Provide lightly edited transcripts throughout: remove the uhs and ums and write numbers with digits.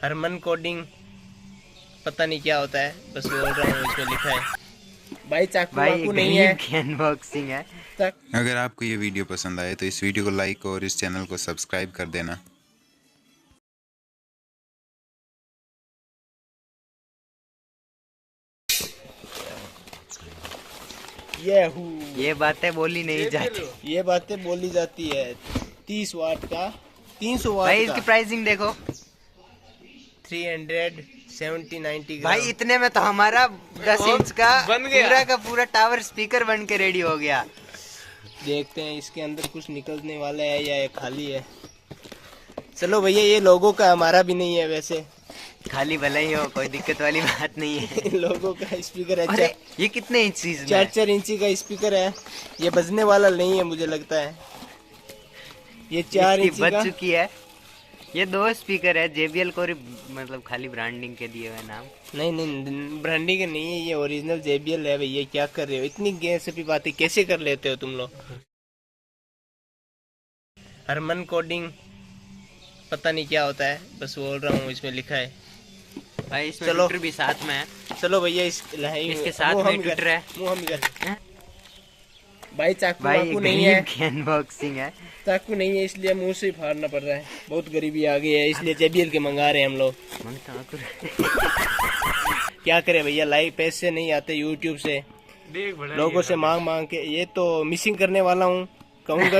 Harman coding पता नहीं क्या होता है, बस बोल रहा हूँ, इसमें लिखा है। भाई चाकू नहीं है, अनबॉक्सिंग है। अगर आपको ये वीडियो पसंद आए तो इस वीडियो को लाइक और इस चैनल को सब्सक्राइब कर देना। ये बातें बोली नहीं जाती। ये बातें बोली जाती है। 30 वाट का 300 वाट भाई का इसकी प्राइसिंग देखो 370-90 ग्राम। भाई इतने में तो हमारा 10 इंच का बन गया। पूरा का पूरा टावर स्पीकर बन के रेडी हो गया। देखते हैं इसके अंदर कुछ निकलने वाला है या ये खाली है। चलो भैया, ये लोगों का, हमारा भी नहीं है वैसे। खाली भला ही हो, कोई दिक्कत वाली बात नहीं है। लोगों का स्पीकर है। अरे ये कितने इंच में है? 4 इंची का स्पीकर है। ये बजने वाला नहीं है मुझे लगता है। ये 4 इंची बच का चुकी है। ये 2 स्पीकर है JBL को, मतलब खाली ब्रांडिंग के दिए हुए नाम। नहीं, ब्रांडिंग के नहीं है, ये ओरिजिनल JBL है। भैया क्या कर रहे हो, इतनी गैस की बातें कैसे कर लेते हो तुम लोग। हरमन कोडिंग पता नहीं क्या होता है, बस बोल रहा हूँ, इसमें लिखा है। भाई इसमें चलो। ट्विटर भी साथ में है। चलो भैया, इसके साथ में ट्विटर है। भाई चाकू भाई नहीं है, अनबॉक्सिंग है। चाकू नहीं है, इसलिए मुंह से ही फाड़ना पड़ रहा है। बहुत गरीबी आ गई है, इसलिए JBL के मंगा रहे हैं हम लोग। क्या करें भैया, लाइव पैसे नहीं आते यूट्यूब से, लोगों से मांग मांग के। ये तो मिसिंग करने वाला हूँ, कहूँगा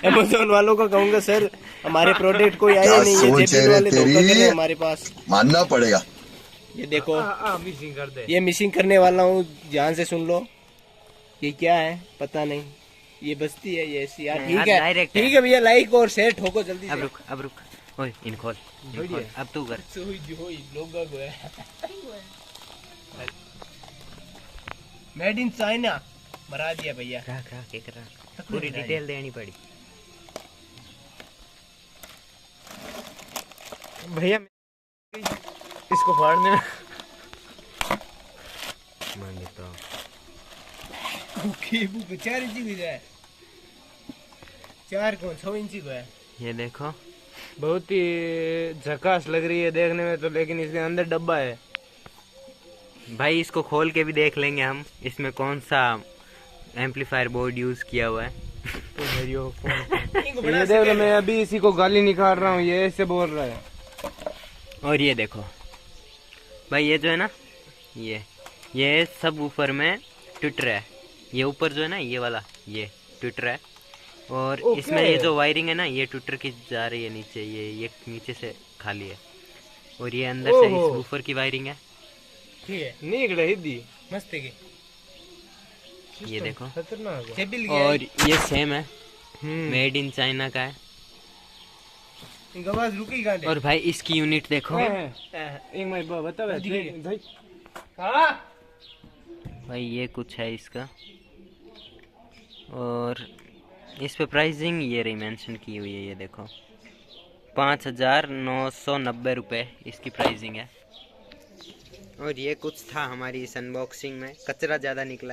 अमेज़न वालों को कहूँगा, सर हमारे प्रोडक्ट कोई आया नहीं है, JBL वाले धोखा कर रहे हैं हमारे पास, मानना पड़ेगा। ये देखो मिसिंग कर दे। ये मिसिंग करने वाला हूँ, ध्यान से सुन लो। ये क्या है पता नहीं, ये बस्ती है ये ऐसी यार। ठीक है ठीक है भैया, लाइक और शेयर ठोको जल्दी से। अब रुक ओए इन खोल अब तू कर। मेड इन चाइना मरा दिया भैया। पूरी डिटेल देनी पड़ी भैया, इसको फाड़ने में तो 4 इंची भी है, 4 कौन 6 इंची को है। ये देखो बहुत ही झकास लग रही है देखने में तो, लेकिन इसके अंदर डब्बा है। भाई इसको खोल के भी देख लेंगे हम, इसमें कौन सा एम्पलीफायर बोर्ड यूज किया हुआ है। ये देख लो, मैं अभी इसी को गाली निकाल रहा हूँ, ये ऐसे बोल रहा है। और ये देखो भाई, ये जो है ना, ये सब ऊपर में ट्विटर है। ये ऊपर जो है ना, ये वाला ये ट्विटर है। और इसमें ये जो वायरिंग है ना, ये ट्विटर की जा रही है नीचे, ये नीचे से खाली है। और ये अंदर से इस ऊपर की वायरिंग है। ठीक है, निकले हिंदी मस्त है। ये देखो, और ये सेम है, मेड इन चाइना का है। और भाई इसकी यूनिट देखो भाई, ये कुछ है इसका। और इस पे प्राइसिंग ये रही मेंशन की हुई है, ये देखो 5,990 रुपये इसकी प्राइसिंग है। और ये कुछ था हमारी इस अनबॉक्सिंग में, कचरा ज़्यादा निकला